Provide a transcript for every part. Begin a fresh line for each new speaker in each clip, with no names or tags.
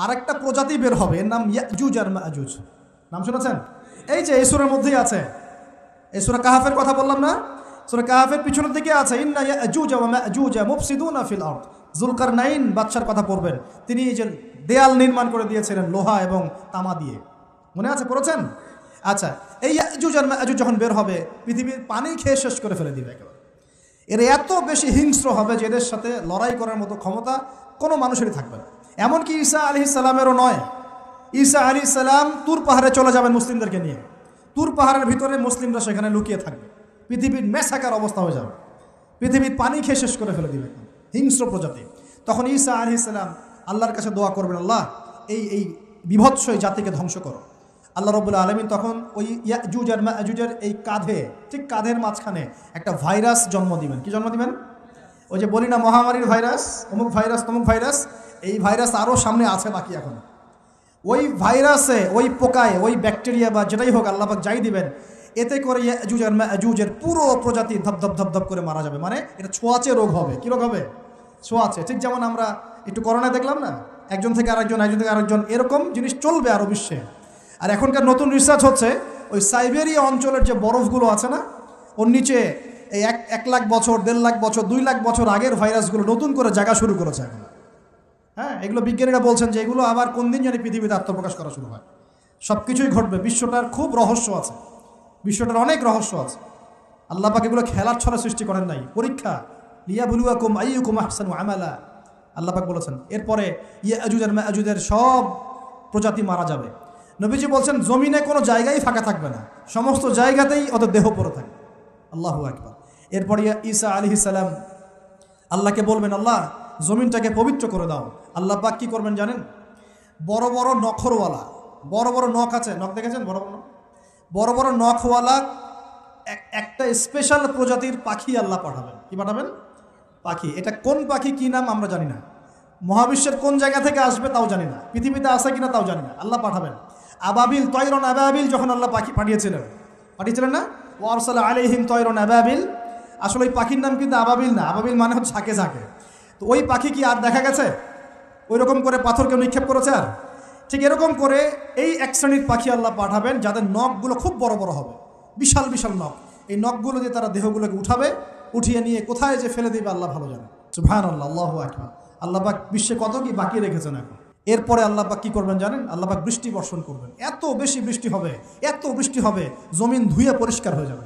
আরেকটা প্রজাতি বের হবে, এর নাম ইয়াজুজ আর মাজুজ। নাম শুনেছেন? এই যে এই সূরার মধ্যেই আছে, এই সূরা কাহাফের কথা বললাম না, সূরা কাহাফের পিছনের দিকে আছে ইন্না ইয়াজুজ ওয়া মাজুজ মুফসিদুনা ফিল আরদ। যুলকারনাইন বাদশার কথা পড়বেন, তিনি এই যে দেয়াল নির্মাণ করে দিয়েছিলেন লোহা এবং তামা দিয়ে, মনে আছে, পড়েছেন? আচ্ছা, এই ইয়াজুজ আর মাজুজ যখন বের হবে পৃথিবীর পানি খেয়ে শেষ করে ফেলে দিবে একেবারে। এর এত বেশি হিংস্র হবে যে এদের সাথে লড়াই করার মতো ক্ষমতা কোনো মানুষেরই থাকবে না। এমনকি ঈসা আলাইহিস সালামেরও নয়। ঈসা আলাইহিস সালাম তুর পাহাড়ে চলে যাবেন মুসলিমদেরকে নিয়ে, তুর পাহাড়ের ভিতরে মুসলিমরা সেখানে লুকিয়ে থাকবে, পৃথিবীর মেসাকার অবস্থা হয়ে যাবে, পৃথিবীর পানি খেয়ে শেষ করে ফেলে দিবে হিংস্র প্রজাতি। তখন ঈসা আলাইহিস সালাম আল্লাহর কাছে দোয়া করবেন, আল্লাহ এই বিভৎস এই জাতিকে ধ্বংস করো। আল্লাহ রাব্বুল আলামিন তখন ওই ইয়াজুজ আর মাজুজের এই কাঁধে, ঠিক কাঁধের মাঝখানে একটা ভাইরাস জন্ম দিবেন। কি জন্ম দিবেন? ওই যে বলি না মহামারীর ভাইরাস, অমুক ভাইরাস তমুক ভাইরাস, এই ভাইরাস আরও সামনে আছে বাকি এখন। ওই ভাইরাসে, ওই পোকায়, ওই ব্যাকটেরিয়া বা যেটাই হোক আল্লাহ পাক যাই দিবেন, এতে করে ইয়াজুজ আর মাজুজের পুরো প্রজাতি ধপধপ ধপধপ করে মারা যাবে। মানে এটা ছোঁয়াচে রোগ হবে। কী রোগ হবে? ছোঁয়াচে। ঠিক যেমন আমরা একটু করোনা দেখলাম না, একজন থেকে আরেকজন, একজন থেকে আরেকজন, এরকম জিনিস চলবে আরও বিশ্বে। আর এখনকার নতুন রিসার্চ হচ্ছে ওই সাইবেরিয়া অঞ্চলের যে বরফগুলো আছে না, ওর নিচে এই 1 লাখ বছর, 1.5 লাখ বছর, 2 লাখ বছর আগের ভাইরাসগুলো নতুন করে জায়গা শুরু করেছে এখন। হ্যাঁ, এগুলো বিজ্ঞানীরা বলছেন যে এগুলো আবার কোন দিন জানি পৃথিবীতে আত্মপ্রকাশ করা শুরু হয়। সব কিছুই ঘটবে। বিশ্বটার খুব রহস্য আছে, বিশ্বটার অনেক রহস্য আছে। আল্লাহ পাক এগুলো খেলার ছলে সৃষ্টি করেন নাই, পরীক্ষা। লিয়াবলুয়াকুম আইয়ুকুম আহসানু আমালা, আল্লাহ পাক বলেছেন। এরপরে ইয়াজুজ আর মাজুজের সব প্রজাতি মারা যাবে। নবীজি বলছেন জমিনে কোনো জায়গায় ফাঁকা থাকবে না, সমস্ত জায়গাতেই ওদের দেহ পড়ে থাকবে। আল্লাহু আকবার। এরপর ঈসা আলাইহিস সালাম আল্লাহকে বলবেন, আল্লাহ জমিনটাকে পবিত্র করে দাও। আল্লাহ পাক কী করবেন জানেন? বড় বড় নখরওয়ালা, বড় বড় নখ আছে, নখ দেখেছেন? বড় বড় বড় বড় নখওয়ালা একটা স্পেশাল প্রজাতির পাখি আল্লাহ পাঠাবেন। কি পাঠাবেন? পাখি। এটা কোন পাখি, কি নাম আমরা জানি না, মহাবিশ্বের কোন জায়গা থেকে আসবে তাও জানি না, পৃথিবীতে আসে কিনা তাও জানি না। আল্লাহ পাঠাবেন আবাবিল, তয়রন আবাবিল। যখন আল্লাহ পাখি পাঠিয়েছিলেন না, ওয়ারসালা আলাইহিম তয়রন আবাবিল। আসলে ওই পাখির নাম কিন্তু আবাবিল না, আবাবিল মানে হচ্ছে ঝাঁকে ঝাঁকে। তো ওই পাখি কি আর দেখা গেছে? ওই রকম করে পাথরকে নিক্ষেপ করেছে আর? ঠিক এরকম করে এই এক শ্রেণীর পাখি আল্লাহ পাঠাবেন যাদের নখগুলো খুব বড় বড় হবে, বিশাল বিশাল নখ। এই নখগুলো দিয়ে তারা দেহগুলোকে উঠাবে, উঠিয়ে নিয়ে কোথায় যে ফেলে দেবে আল্লাহ ভালো জানে। সুবহানাল্লাহ, আল্লাহু আকবার। আল্লাহ পাক বিশ্বে কত কি বাকি রেখেছেন এখন। এরপরে আল্লাহ পাক কী করবেন জানেন? আল্লাহ পাক বৃষ্টি বর্ষণ করবেন। এত বেশি বৃষ্টি হবে, এত বৃষ্টি হবে, জমিন ধুয়ে পরিষ্কার হয়ে যাবে।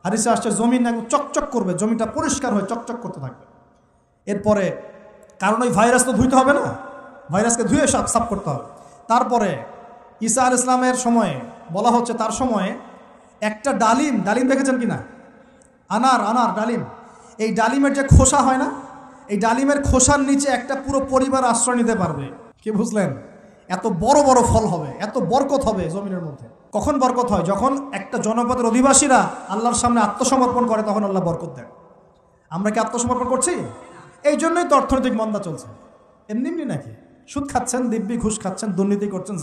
হাদিসে আসছে জমিন একদম চকচক করবে, জমিটা পরিষ্কার হয়ে চকচক করতে থাকবে। এরপরে, কারণ ওই ভাইরাস তো ধুইতে হবে না, ভাইরাসকে ধুয়ে সাফ করতে হবে। তারপরে ঈসা আলাইহিস সালামের সময়ে বলা হচ্ছে, তার সময়ে একটা ডালিম দেখেছেন কি না? আনার ডালিম। এই ডালিমের যে খোসা হয় না, এই ডালিমের খোসার নিচে একটা পুরো পরিবার আশ্রয় নিতে পারবে। কি বুঝলেন? এত বড় বড় ফল হবে, এত বরকত হবে জমিনের মধ্যে। কখন বরকত হয়? যখন একটা জনপদের অধিবাসীরা আল্লাহর সামনে আত্মসমর্পণ করে, তখন আল্লাহ বরকত দেন। আমরা কি আত্মসমর্পণ করছি? এই জন্যই তো অর্থনৈতিক মন্দা চলছে। এমনি নাকি? সুদ খাচ্ছেন, দিব্যি ঘুষ খাচ্ছেন, দুর্নীতি করছেন,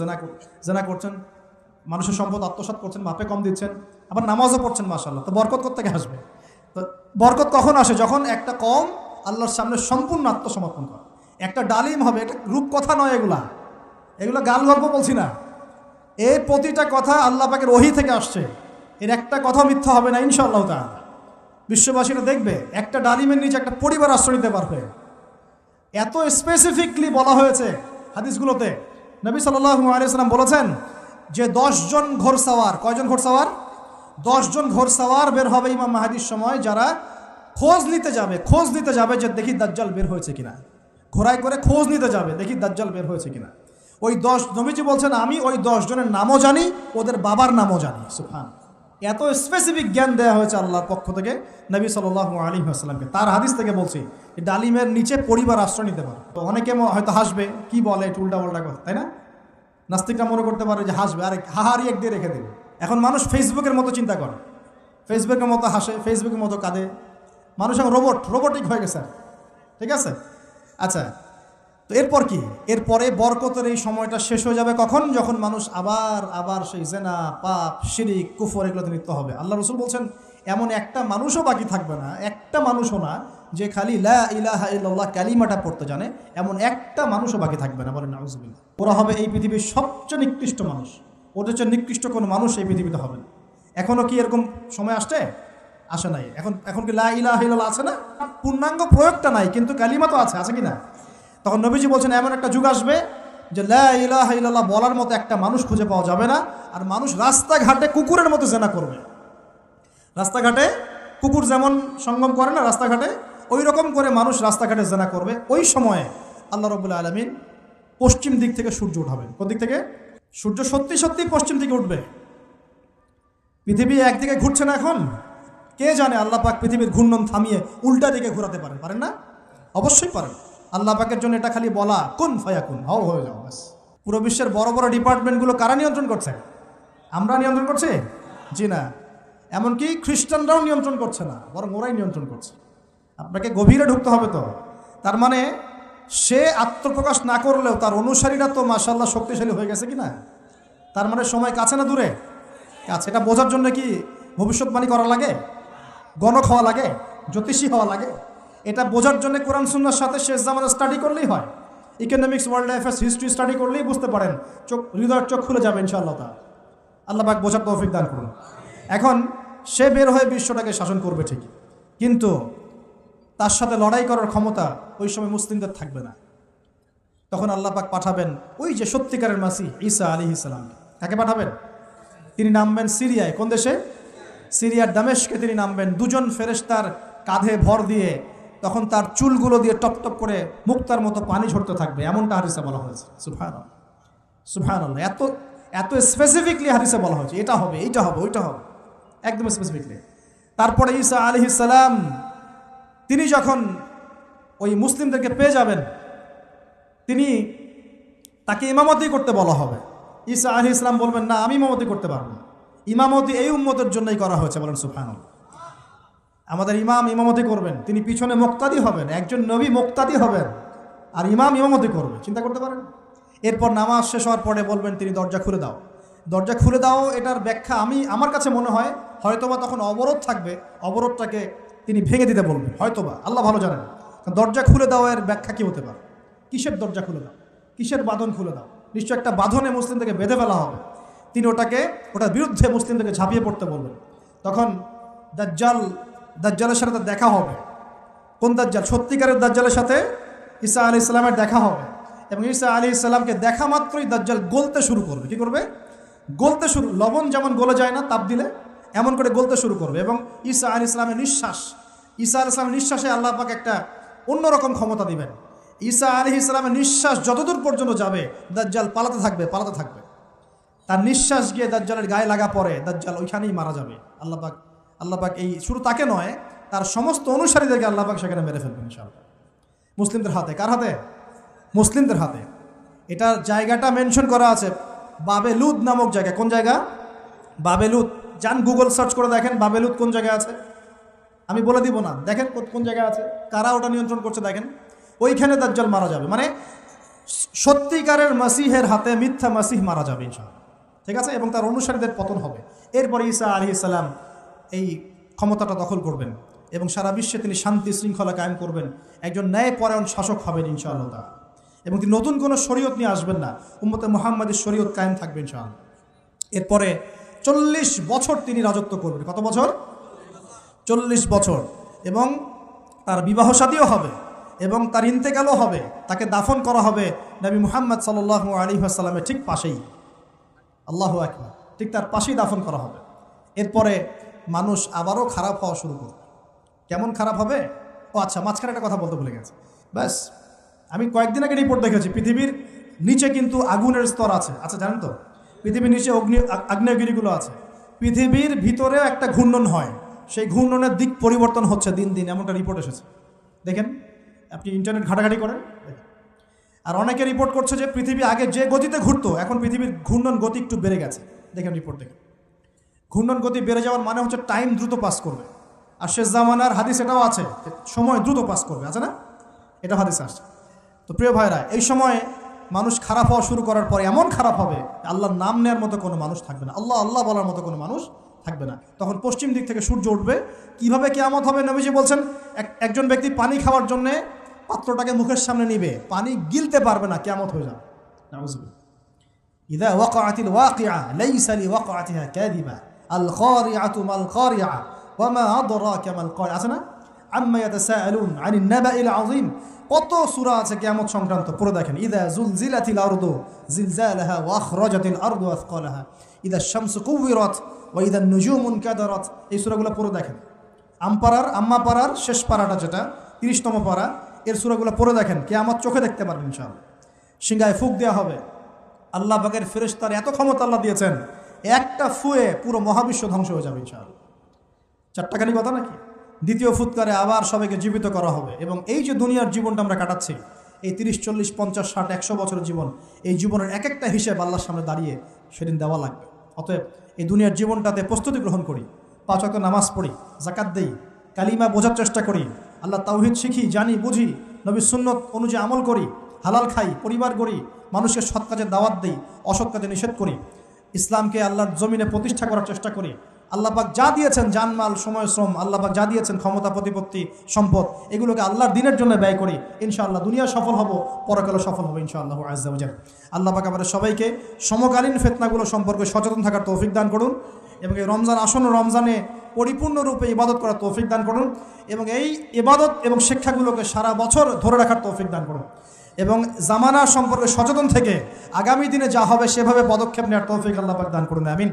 জেনা করছেন, মানুষের সম্পদ আত্মসাৎ করছেন, মাপে কম দিচ্ছেন, আবার নামাজও পড়ছেন, মাশাআল্লাহ। তো বরকত কোত্থেকে আসবে? তো বরকত কখন আসে? যখন একটা কম আল্লাহর সামনে সম্পূর্ণ আত্মসমর্পণ করে। একটা ডালিম হবে, এটা রূপকথা নয়, এগুলো গাল গল্প বলছি না। এই প্রতিটা কথা আল্লাহ পাকের ওহী থেকে আসছে, এর একটা কথা মিথ্যা হবে না ইনশাআল্লাহ তাআলা। বিশ্ববাসীরা দেখবে একটা ডালিমের নিচে একটা পরিবার আশ্রয় নিতে পারবে। এত স্পেসিফিকলি বলা হয়েছে হাদিসগুলোতে। নবী সাল্লাল্লাহু আলাইহি ওয়াসাল্লাম বলেছেন যে 10 জন ঘোড়সওয়ার, কয়জন ঘোড়সওয়ার? 10 জন ঘোড়সওয়ার বের হবে ইমাম মাহদির সময়, যারা খোঁজ নিতে যাবে যে দেখি দাজ্জাল বের হয়েছে কিনা। ঘোড়ায় করে খোঁজ নিতে যাবে, দেখি দাজ্জাল বের হয়েছে কিনা। ওই 10, নবীজি বলছেন আমি ওই 10 জনের নামও জানি, ওদের বাবার নামও জানি। সুবহানাল্লাহ, এত স্পেসিফিক জ্ঞান দেওয়া হয়েছে আল্লাহর পক্ষ থেকে নবী সাল্লাল্লাহু আলাইহি ওয়াসাল্লামকে। তার হাদিস থেকে বলছি, ডালিমের নিচে পরিবার আশ্রয় নিতে পারে। তো অনেকে হয়তো হাসবে, কি বলে উল্টা পাল্টা কথা, তাই না? নাস্তিকরা মনে করতে পারে যে হাসবে, আরে হাহারি এক দিয়ে রেখে দেবে। এখন মানুষ ফেসবুকের মতো চিন্তা করে, ফেসবুকের মতো হাসে, ফেসবুকের মতো কাঁদে। মানুষ এখন রোবটিক হয়ে গেছে, ঠিক আছে? আচ্ছা, তো এরপর কি? এরপরে বরকতের এই সময়টা শেষ হয়ে যাবে কখন? যখন মানুষ আবার সেই জেনা, পাপ, শিরিক, কুফর এগুলোতে লিপ্ত হবে। আল্লাহ রাসূল বলছেন এমন একটা মানুষও বাকি থাকবে না, একটা মানুষও না যে খালি লা ইলাহা ইল্লাল্লাহ কালিমাটা পড়তে জানে, এমন একটা মানুষও বাকি থাকবে না, বলেন নাউজুবিল্লাহ। ওরা হবে এই পৃথিবীর সবচেয়ে নিকৃষ্ট মানুষ, ওদের চেয়ে নিকৃষ্ট কোনো মানুষ এই পৃথিবীতে হবে না। এখনও কি এরকম সময় আসে নাই? এখন কি লা ইলাহা ইল্লাল্লাহ আছে না? পূর্ণাঙ্গ প্রয়োগটা নাই, কিন্তু কালিমা তো আছে কি না? তখন নবীজি বলছেন এমন একটা যুগ আসবে যে লা ইলাহা ইল্লাল্লাহ বলার মতো একটা মানুষ খুঁজে পাওয়া যাবে না, আর মানুষ রাস্তাঘাটে কুকুরের মতো জেনা করবে। রাস্তাঘাটে কুকুর যেমন সঙ্গম করে না রাস্তাঘাটে, ওই রকম করে মানুষ রাস্তাঘাটে জেনা করবে। ওই সময়ে আল্লাহ রাব্বুল আলামিন পশ্চিম দিক থেকে সূর্য উঠাবেন। কোন দিক থেকে? সূর্য সত্যি সত্যি পশ্চিম দিকে উঠবে। পৃথিবী একদিকে ঘুরছে না এখন, কে জানে আল্লাহ পাক পৃথিবীর ঘূর্ণন থামিয়ে উল্টা দিকে ঘোরাতে পারেন না? অবশ্যই পারেন। আল্লাহ পাকের জন্য এটা খালি বলা, কুন ফায়াকুন, হও হয়ে যাও ব্যাস। পুরো বিশ্বের বড় বড় ডিপার্টমেন্টগুলো কারা নিয়ন্ত্রণ করছে? আমরা নিয়ন্ত্রণ করছি? জি না। এমনকি খ্রিস্টানরাও নিয়ন্ত্রণ করছে না, বরং ওরাই নিয়ন্ত্রণ করছে। আপনাকে গভীরে ঢুকতে হবে তো। তার মানে সে আত্মপ্রকাশ না করলেও তার অনুসারীরা তো মাশাআল্লাহ শক্তিশালী হয়ে গেছে কি না? তার মানে সময় কাছে না দূরে? কাছে। এটা বোঝার জন্য কি ভবিষ্যৎবাণী করা লাগে, গণক হওয়া লাগে, জ্যোতিষী হওয়া লাগে? এটা বোঝার জন্য কোরআন সুন্নাহর সাথে শেষ জামানা স্টাডি করলেই হয়। Economics, world affairs, history study করলেই বুঝতে পারেন, হৃদয়ের চোখ খুলে যাবে ইনশাআল্লাহ। আল্লাহ পাক বোঝার তৌফিক দান করুন। এখন সে বের হয়ে বিশ্বটাকে শাসন করবে ঠিকই, কিন্তু তার সাথে লড়াই করার ক্ষমতা ওই সময় মুসলিমদের থাকবে না। তখন আল্লাহ পাক পাঠাবেন ওই যে সত্যিকারের মাসিহ ঈসা আলাইহিস সালাম। কাকে পাঠাবেন? তিনি নামবেন সিরিয়ায়। কোন দেশে? সিরিয়ার দামেশকে তিনি নামবেন, দুজন ফেরেশতার কাঁধে ভর দিয়ে। তখন তার চুলগুলো দিয়ে টপ টপ করে মুক্তার মতো পানি ঝরতে থাকবে, এমনটা হাদিসে বলা হয়েছে। সুবহানাল্লাহ, সুবহানাল্লাহ। এত স্পেসিফিকলি হাদিসে বলা হয়েছে, এটা হবে, এইটা হবে, ওইটা হবে, একদম স্পেসিফিকলি। তারপরে ঈসা আলাইহিস সালাম তিনি যখন ওই মুসলিমদেরকে পেয়ে যাবেন, তাকে ইমামতি করতে বলা হবে। ঈসা আলাইহিস সালাম বলবেন, না, আমি ইমামতি করতে পারবো না, ইমামতি এই উম্মতের জন্যই করা হয়েছে। বলেন সুবহানাল্লাহ। আমাদের ইমাম ইমামতি করবেন, তিনি পিছনে মুক্তাদি হবেন, একজন নবী মুক্তাদি হবেন, আর ইমাম ইমামতি করবে। চিন্তা করতে পারেন? এরপর নামাজ শেষ হওয়ার পরে বলবেন তিনি, দরজা খুলে দাও, দরজা খুলে দাও। এটার ব্যাখ্যা আমার কাছে মনে হয় হয়তোবা তখন অবরোধ থাকবে, অবরোধটাকে তিনি ভেঙে দিতে বলবেন, হয়তোবা, আল্লাহ ভালো জানেন। দরজা খুলে দাও এর ব্যাখ্যা কী হতে পারে? কিসের দরজা খুলে দাও? কিসের বাঁধন খুলে দাও? নিশ্চয় একটা বাঁধনে মুসলিমদেরকে বেঁধে ফেলা হবে। তিনি ওটার বিরুদ্ধে মুসলিমদেরকে ঝাঁপিয়ে পড়তে বলবেন। তখন দাজ্জালের সাথে তার দেখা হবে। কোন দাজ্জাল? সত্যিকারের দাজ্জালের সাথে ঈসা আলাইহিস সালামের দেখা হবে, এবং ঈসা আলাইহিস সালামকে দেখা মাত্রই দাজ্জাল গলতে শুরু করবে। কি করবে? গলতে শুরু। লবণ যেমন গলে যায় না তাপ দিলে, এমন করে গলতে শুরু করবে। এবং ঈসা আলাইহিস সালামের নিঃশ্বাসে আল্লাহ পাক একটা অন্যরকম ক্ষমতা দিবেন। ঈসা আলাইহিস সালামের নিঃশ্বাস যতদূর পর্যন্ত যাবে, দাজ্জাল পালাতে থাকবে। তার নিঃশ্বাস গিয়ে দাজ্জালের গায়ে লাগা পরে দাজ্জাল ওইখানেই মারা যাবে। আল্লাহ পাক এই শুরু তাকে নয়, তার সমস্ত অনুসারীদেরকে আল্লাহ পাক সেখানে মেরে ফেলবেন ইনশাআল্লাহ। মুসলিমদের হাতে। কার হাতে? মুসলিমদের হাতে। এটার জায়গাটা মেনশন করা আছে, বাবেলুদ নামক জায়গা। কোন জায়গা? বাবেলুদ। যান গুগল সার্চ করে দেখেন বাবেলুদ কোন জায়গায় আছে। আমি বলে দিব না, দেখেন কোন জায়গায় আছে, কারা ওটা নিয়ন্ত্রণ করছে দেখেন। ওইখানে দাজ্জাল মারা যাবে। মানে সত্যিকারের মাসিহের হাতে মিথ্যা মাসিহ মারা যাবে ইনশাআল্লাহ। ঠিক আছে? এবং তার অনুসারীদের পতন হবে। এরপরে ঈসা আলাইহিস সালাম এই ক্ষমতাটা দখল করবেন এবং সারা বিশ্বে তিনি শান্তি শৃঙ্খলা কায়েম করবেন। একজন ন্যায়পরায়ণ শাসক হবেন ইনশাআল্লাহ। এবং তিনি নতুন কোনো শরীয়ত নিয়ে আসবেন না, উম্মতে মুহাম্মাদের শরীয়ত কায়েম থাকবে ইনশাআল্লাহ। এরপরে 40 বছর তিনি রাজত্ব করবেন। কত বছর? 40 বছর। এবং তার বিবাহ শাদীও হবে, এবং তার ইন্তেকালও হবে। তাকে দাফন করা হবে নবী মুহাম্মদ সাল্লাল্লাহু আলাইহি ওয়াসাল্লামের ঠিক পাশেই। আল্লাহু আকবার। ঠিক তার পাশেই দাফন করা হবে। এরপরে মানুষ আবারও খারাপ হওয়া শুরু করবে। কেমন খারাপ হবে? ও আচ্ছা, মাঝখানে একটা কথা বলতে ভুলে গেছে। ব্যাস, আমি কয়েকদিন আগে রিপোর্ট দেখেছি, পৃথিবীর নিচে কিন্তু আগুনের স্তর আছে। আচ্ছা, জানেন তো? পৃথিবীর নিচে আগ্নেয়গিরিগুলো আছে। পৃথিবীর ভিতরেও একটা ঘূর্ণন হয়, সেই ঘূর্ণনের দিক পরিবর্তন হচ্ছে দিন দিন, এমনটা রিপোর্ট এসেছে। দেখেন, আপনি ইন্টারনেট ঘাটাঘাটি করেন। আর অনেকে রিপোর্ট করছে যে পৃথিবী আগে যে গতিতে ঘুরতো, এখন পৃথিবীর ঘূর্ণন গতি একটু বেড়ে গেছে। দেখেন রিপোর্ট দেখেন। ঘূর্ণন গতি বেড়ে যাওয়ার মানে হচ্ছে টাইম দ্রুত পাস করবে। আর শেষ জামানার হাদিস এটাও আছে, সময় দ্রুত পাস করবে, আছে না? এটা হাদিস আসছে। তো প্রিয় ভাইরা, এই সময়ে মানুষ খারাপ হওয়া শুরু করার পরে এমন খারাপ হবে, আল্লাহর নাম নেওয়ার মতো কোনো মানুষ থাকবে না, আল্লাহ আল্লাহ বলার মতো কোনো মানুষ থাকবে না। তখন পশ্চিম দিক থেকে সূর্য উঠবে। কিভাবে কিয়ামত হবে? নবীজি বলছেন, একজন ব্যক্তি পানি খাওয়ার জন্যে পাত্রটাকে মুখের সামনে নিবে, পানি গিলতে পারবে না, কিয়ামত হয়ে যাবে। নাউযুবিল্লাহ। ইযা ওয়াকাআতিল ওয়াকিআ লাইসা লিওয়াকাআতিহা কাযিবা আল খারিআতু মাল খারিআ ওয়া মা আদরাকা মাল খারিআ। আছে না? আম্মা ইয়াতাসাআলুন আনিন নাবাইল আযীম। কত সূরা আছে কিয়ামত সংক্রান্ত, পড়ে দেখেন। ইযা যুলজিলাতিল আরদু জিলজালাহা ওয়া আখরাজাতিল আরদু আথকালাহা ইযা শামসু কুওয়িরাত ওয়া ইযা নুজুমু কাদারাত। এই সূরাগুলো পড়ে দেখেন। আম্মা পাড়ার শেষ পাড়াটা, যেটা 30তম পাড়া, এর সূরাগুলো পড়ে দেখেন। কিয়ামত চোখে দেখতে পারবেন ইনশাআল্লাহ। সিংহায় ফুঁক দেওয়া হবে। আল্লাহ পাকের ফেরেশতার এত ক্ষমতা আল্লাহ দিয়েছেন, একটা ফুয়ে পুরো মহাবিশ্ব ধ্বংস হয়ে যাবে ইনশাআল্লাহ। চারটাখানি কথা নাকি? দ্বিতীয় ফুৎকারে আবার সবাইকে জীবিত করা হবে। এবং এই যে দুনিয়ার জীবনটা আমরা কাটাচ্ছি, এই 30, 40, 50, 60, 100 বছরের জীবন, এই জীবনের এক একটা হিসেব আল্লাহর সামনে দাঁড়িয়ে সেদিন দেওয়া লাগবে। অতএব এই দুনিয়ার জীবনটাতে প্রস্তুতি গ্রহণ করি, 5 ওয়াক্ত নামাজ পড়ি, যাকাত দেই, কালিমা বোঝার চেষ্টা করি, আল্লাহ তাওহীদ শিখি, জানি, বুঝি, নবীর সুন্নত অনুযায়ী আমল করি, হালাল খাই, পরিবার গড়ি, মানুষকে সৎ কাজে দাওয়াত দিই, অসৎ কাজে নিষেধ করি, ইসলামকে আল্লাহর জমিনে প্রতিষ্ঠা করার চেষ্টা করি। আল্লাহ পাক যা দিয়েছেন, জানমাল, সময়, শ্রম, আল্লাহ পাক যা দিয়েছেন, ক্ষমতা, প্রতিপত্তি, সম্পদ, এগুলোকে আল্লাহর দিনের জন্য ব্যয় করি। ইনশাআল্লাহ দুনিয়া সফল হব, পরকালে সফল হব ইনশাআল্লাহ আযজা ওয়া জাল। আল্লাহ পাক আমাদের সবাইকে সমকালীন ফিতনাগুলো সম্পর্কে সচেতন থাকার তৌফিক দান করুন এবং এই রমজান আসন্ন রমজানে পরিপূর্ণরূপে ইবাদত করার তৌফিক দান করুন এবং এই ইবাদত এবং শিক্ষাগুলোকে সারা বছর ধরে রাখার তৌফিক দান করুন এবং জামানা সম্পর্কে সচেতন থেকে আগামী দিনে যা হবে সেভাবে পদক্ষেপ নেওয়ার তৌফিক আল্লাহ পাক দান করুন। আমিন।